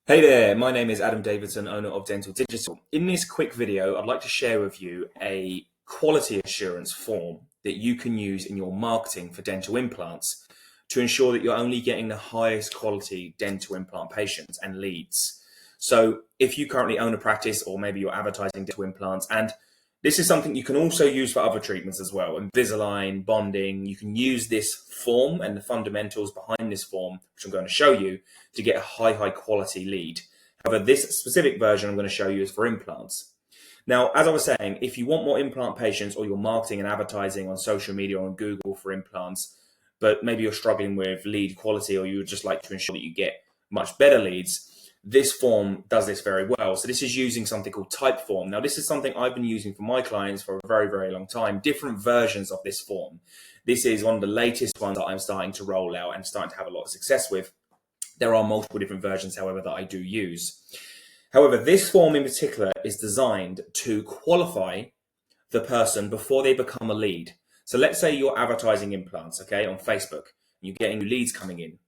Hey there, my name is Adam Davidson, owner of Dental Digital. In this quick video, I'd like to share with you a quality assurance form that you can use in your marketing for dental implants to ensure that you're only getting the highest quality dental implant patients and leads. So if you currently own a practice or maybe you're advertising dental implants, and this is something you can also use for other treatments as well, Invisalign, bonding, you can use this form and the fundamentals behind this form, which I'm going to show you, to get a high quality lead. However, this specific version I'm going to show you is for implants. Now, as I was saying, if you want more implant patients or you're marketing and advertising on social media or on Google for implants, but maybe you're struggling with lead quality or you would just like to ensure that you get much better leads, this form does this very well. So this is using something called Typeform. Now, this is something I've been using for my clients for a very long time, different versions of this form. This is one of the latest ones that I'm starting to roll out and starting to have a lot of success with. There are multiple different versions, however, that I do use. However, this form in particular is designed to qualify the person before they become a lead. So let's say you're advertising implants, okay, on Facebook, and you're getting new leads coming in.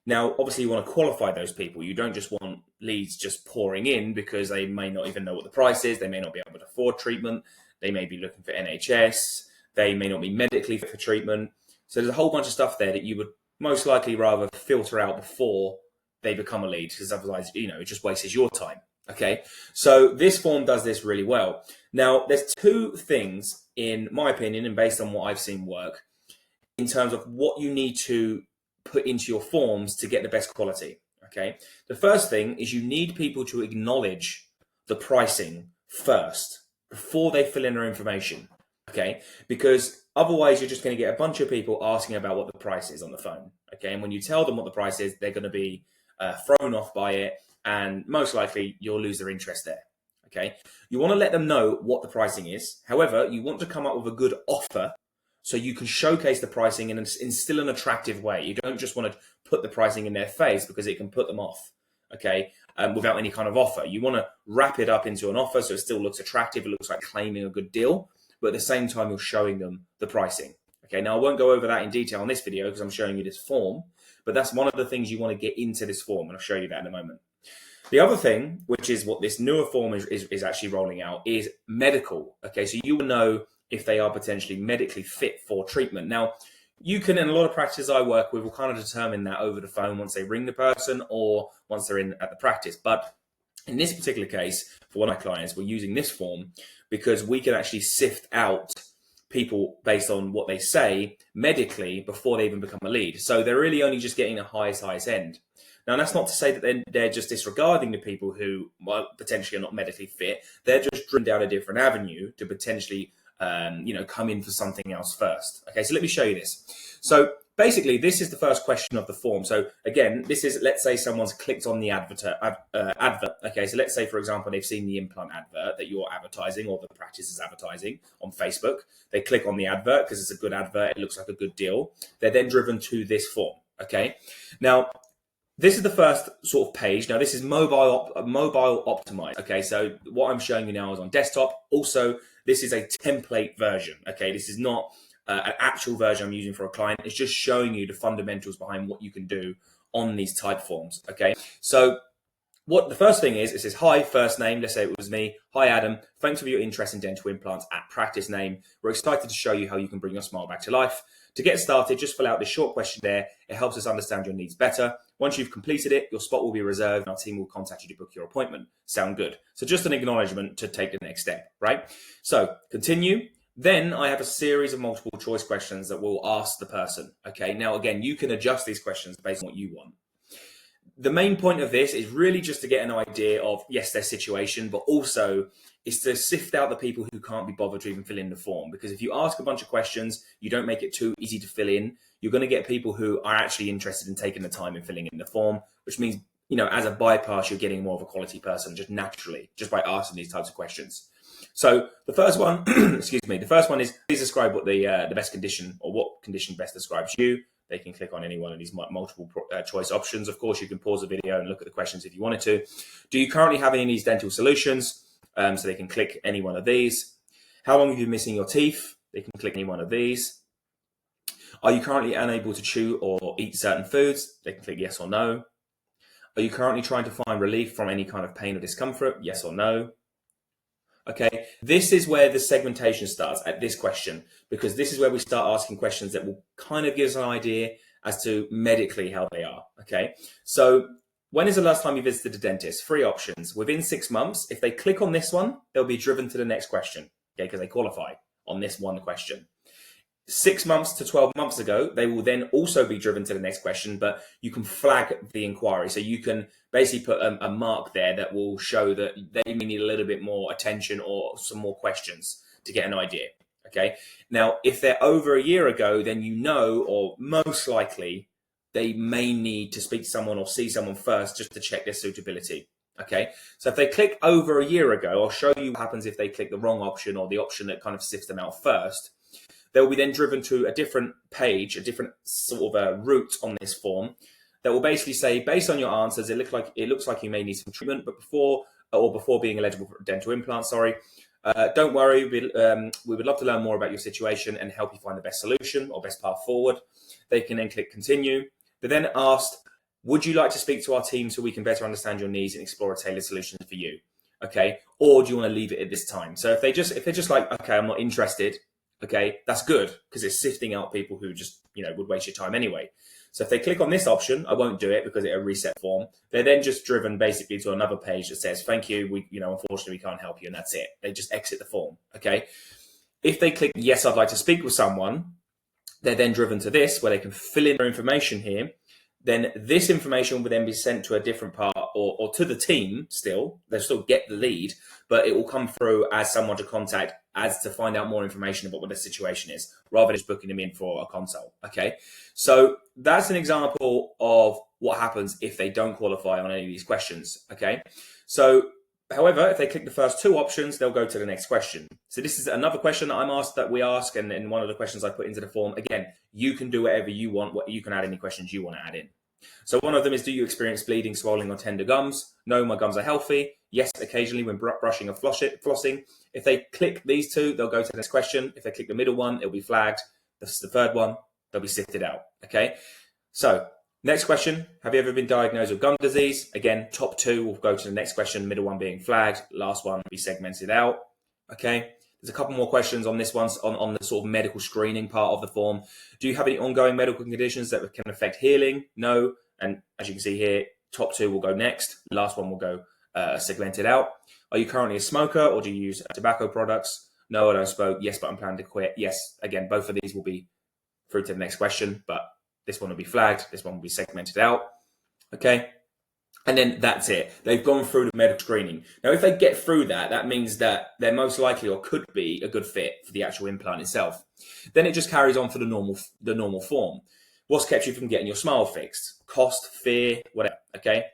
Now, obviously, you want to qualify those people. You don't just want leads just pouring in because they may not even know what the price is. They may not be able to afford treatment. They may be looking for NHS. They may not be medically fit for treatment. So there's a whole bunch of stuff there that you would most likely rather filter out before they become a lead, because otherwise, it just wastes your time. Okay, so this form does this really well. Now, there's two things, in my opinion, and based on what I've seen work, in terms of what you need to put into your forms to get the best quality. Okay, the first thing is you need people to acknowledge the pricing first before they fill in their information. Okay, because otherwise you're just going to get a bunch of people asking about what the price is on the phone. Okay, and when you tell them what the price is, they're going to be thrown off by it, and most likely you'll lose their interest there. Okay, you want to let them know what the pricing is. However, you want to come up with a good offer so you can showcase the pricing in still an attractive way. You don't just want to put the pricing in their face because it can put them off, okay, without any kind of offer. You want to wrap it up into an offer so it still looks attractive. It looks like claiming a good deal, but at the same time, you're showing them the pricing. Okay, now I won't go over that in detail in this video because I'm showing you this form, but that's one of the things you want to get into this form, and I'll show you that in a moment. The other thing, which is what this newer form is actually rolling out, is medical. Okay, so you will know if they are potentially medically fit for treatment. Now, you can, in a lot of practices I work with, will kind of determine that over the phone once they ring the person or once they're in at the practice. But in this particular case, for one of my clients, we're using this form because we can actually sift out people based on what they say medically before they even become a lead. So they're really only just getting the highest end. Now, that's not to say that they're just disregarding the people who potentially are not medically fit. They're just driven down a different avenue to potentially come in for something else first. Okay, so let me show you this. So basically, this is the first question of the form. So again, this is, let's say someone's clicked on the advert. Okay, so let's say, for example, they've seen the implant advert that you're advertising or the practice is advertising on Facebook. They click on the advert because it's a good advert. It looks like a good deal. They're then driven to this form. Okay, now this is the first sort of page. Now, this is mobile optimized. Okay, so what I'm showing you now is on desktop. Also, this is a template version. Okay, this is not an actual version I'm using for a client. It's just showing you the fundamentals behind what you can do on these type forms. Okay, so what the first thing is, it says, hi, first name, let's say it was me. Hi, Adam. Thanks for your interest in dental implants at practice name. We're excited to show you how you can bring your smile back to life. To get started, just fill out this short questionnaire. It helps us understand your needs better. Once you've completed it, your spot will be reserved and our team will contact you to book your appointment. Sound good? So just an acknowledgement to take the next step, right? So continue. Then I have a series of multiple choice questions that will ask the person. Okay, now again, you can adjust these questions based on what you want. The main point of this is really just to get an idea of, yes, their situation, but also is to sift out the people who can't be bothered to even fill in the form. Because if you ask a bunch of questions, you don't make it too easy to fill in, you're going to get people who are actually interested in taking the time and filling in the form, which means, as a bypass, you're getting more of a quality person just naturally, just by asking these types of questions. So the first one, the first one is, please describe what the best condition or what condition best describes you. They can click on any one of these multiple choice options. Of course, you can pause the video and look at the questions if you wanted to. Do you currently have any of these dental solutions? So they can click any one of these. How long have you been missing your teeth? They can click any one of these. Are you currently unable to chew or eat certain foods? They can click yes or no. Are you currently trying to find relief from any kind of pain or discomfort? Yes or no? Okay, this is where the segmentation starts at this question, because this is where we start asking questions that will kind of give us an idea as to medically how they are. Okay, so when is the last time you visited a dentist? 3 options. Within 6 months. If they click on this one, they'll be driven to the next question, okay, because they qualify on this one question. 6 months to 12 months ago, they will then also be driven to the next question, but you can flag the inquiry. So you can basically put a mark there that will show that they may need a little bit more attention or some more questions to get an idea. Okay. Now, if they're over a year ago, then you know, or most likely, they may need to speak to someone or see someone first just to check their suitability. Okay. So if they click over a year ago, I'll show you what happens if they click the wrong option or the option that kind of sifts them out first. They'll be then driven to a different page, a different sort of a route on this form that will basically say, based on your answers, it looks like you may need some treatment, but before being eligible for dental implants, don't worry, we would love to learn more about your situation and help you find the best solution or best path forward. They can then click continue. They're then asked, would you like to speak to our team so we can better understand your needs and explore a tailored solution for you? Okay, or do you want to leave it at this time? So if they're just like, okay, I'm not interested. Okay, that's good because it's sifting out people who just, would waste your time anyway. So if they click on this option, I won't do it because it's a reset form. They're then just driven basically to another page that says, thank you, unfortunately we can't help you, and that's it. They just exit the form, okay? If they click, yes, I'd like to speak with someone, they're then driven to this where they can fill in their information here. Then this information will then be sent to a different part or to the team still. They'll still get the lead, but it will come through as someone to contact as to find out more information about what the situation is, rather than just booking them in for a consult, okay? So that's an example of what happens if they don't qualify on any of these questions, okay? So, however, if they click the first 2 options, they'll go to the next question. So this is another question that we ask, and in one of the questions I put into the form. Again, you can do whatever you want. You can add any questions you want to add in. So one of them is, do you experience bleeding, swelling, or tender gums? No, my gums are healthy. Yes, occasionally when brushing or flossing. If they click these 2, they'll go to the next question. If they click the middle one, it'll be flagged. This is the third one. They'll be sifted out, okay? So next question, have you ever been diagnosed with gum disease? Again, top 2 will go to the next question, middle one being flagged, last one will be segmented out, okay? There's a couple more questions on this one, on the sort of medical screening part of the form. Do you have any ongoing medical conditions that can affect healing? No. And as you can see here, top 2 will go next. Last one will go segmented out. Are you currently a smoker or do you use tobacco products? No, I don't smoke. Yes, but I'm planning to quit. Yes. Again, both of these will be through to the next question, but this one will be flagged. This one will be segmented out. Okay. And then that's it. They've gone through the medical screening. Now, if they get through that, that means that they're most likely or could be a good fit for the actual implant itself. Then it just carries on for the normal form. What's kept you from getting your smile fixed? Cost, fear, whatever. Okay.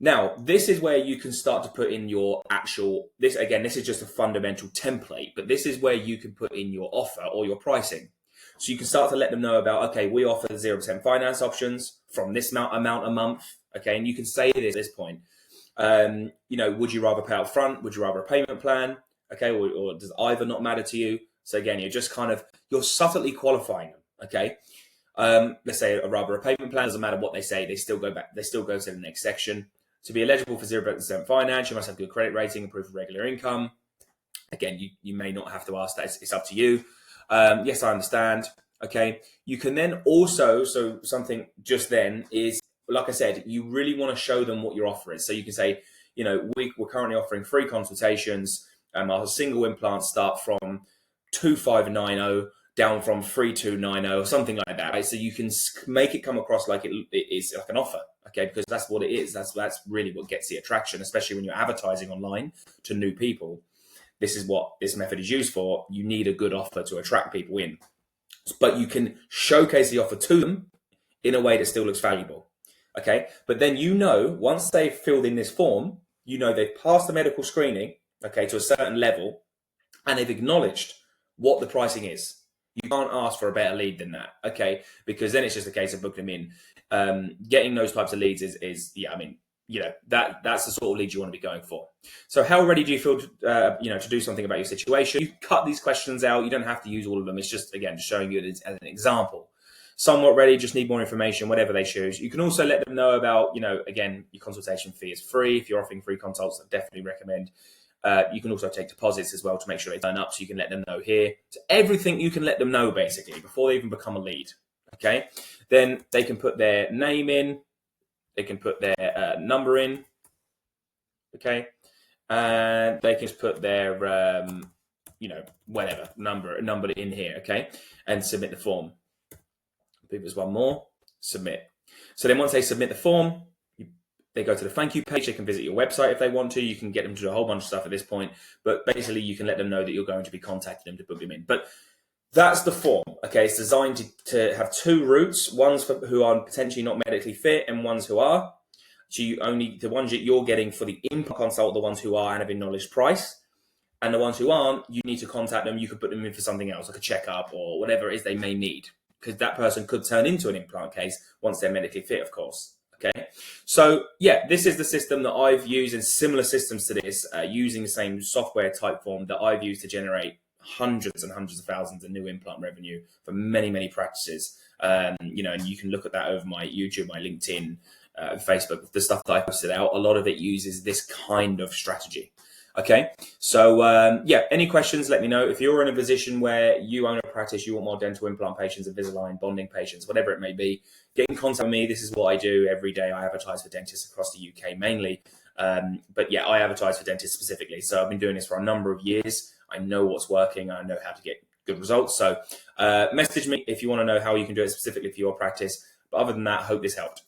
Now, this is where you can start to put in your actual, this is just a fundamental template, but this is where you can put in your offer or your pricing. So you can start to let them know about, okay, we offer 0% finance options from this amount a month. Okay, and you can say this at this point. Would you rather pay up front? Would you rather a payment plan? Okay, or does either not matter to you? So again, you're subtly qualifying them. Okay, let's say rather a payment plan, doesn't matter what they say, they still go to the next section. To be eligible for 0% finance, you must have good credit rating and proof of regular income. Again, you may not have to ask that, it's up to you. Yes, I understand. Okay, you can then also, so something just then is, like I said, you really want to show them what your offer is. So you can say, we're currently offering free consultations. Our single implants start from 2,590 down from 3,290 or something like that. Right? So you can make it come across like it is like an offer, okay? Because that's what it is. That's really what gets the attraction, especially when you're advertising online to new people. This is what this method is used for. You need a good offer to attract people in. But you can showcase the offer to them in a way that still looks valuable. Okay, but then once they've filled in this form, they've passed the medical screening, okay, to a certain level, and they've acknowledged what the pricing is. You can't ask for a better lead than that, okay, because then it's just a case of booking them in. Getting those types of leads is that's the sort of lead you want to be going for. So how ready do you feel to do something about your situation? You cut these questions out. You don't have to use all of them. It's just, again, showing you it as an example. somewhat ready, just need more information, whatever they choose. You can also let them know about, again, your consultation fee is free. If you're offering free consults, I definitely recommend. You can also take deposits as well to make sure they turn up, so you can let them know here. So everything you can let them know, basically, before they even become a lead, okay? Then they can put their name in, they can put their number in, okay? And they can just put their, whatever, number in here, okay? And submit the form. I believe there's one more, submit. So then once they submit the form, they go to the thank you page. They can visit your website if they want to. You can get them to do a whole bunch of stuff at this point. But basically, you can let them know that you're going to be contacting them to book them in. But that's the form. Okay, it's designed to have two routes. One's for who are potentially not medically fit and ones who are. So the ones that you're getting for the implant consult, the ones who are and have acknowledged price. And the ones who aren't, you need to contact them. You could put them in for something else, like a checkup or whatever it is they may need. Because that person could turn into an implant case once they're medically fit, of course. Okay, so yeah, this is the system that I've used and similar systems to this, using the same software type form that I've used to generate hundreds and hundreds of thousands of new implant revenue for many, many practices. And you can look at that over my YouTube, my LinkedIn, Facebook, the stuff that I posted out. A lot of it uses this kind of strategy. Okay, so any questions, let me know. If you're in a position where you own a practice, you want more dental implant patients, Invisalign, bonding patients, whatever it may be, get in contact with me. This is what I do every day. I advertise for dentists across the UK mainly. But yeah, I advertise for dentists specifically. So I've been doing this for a number of years. I know what's working. I know how to get good results. So message me if you want to know how you can do it specifically for your practice. But other than that, I hope this helped.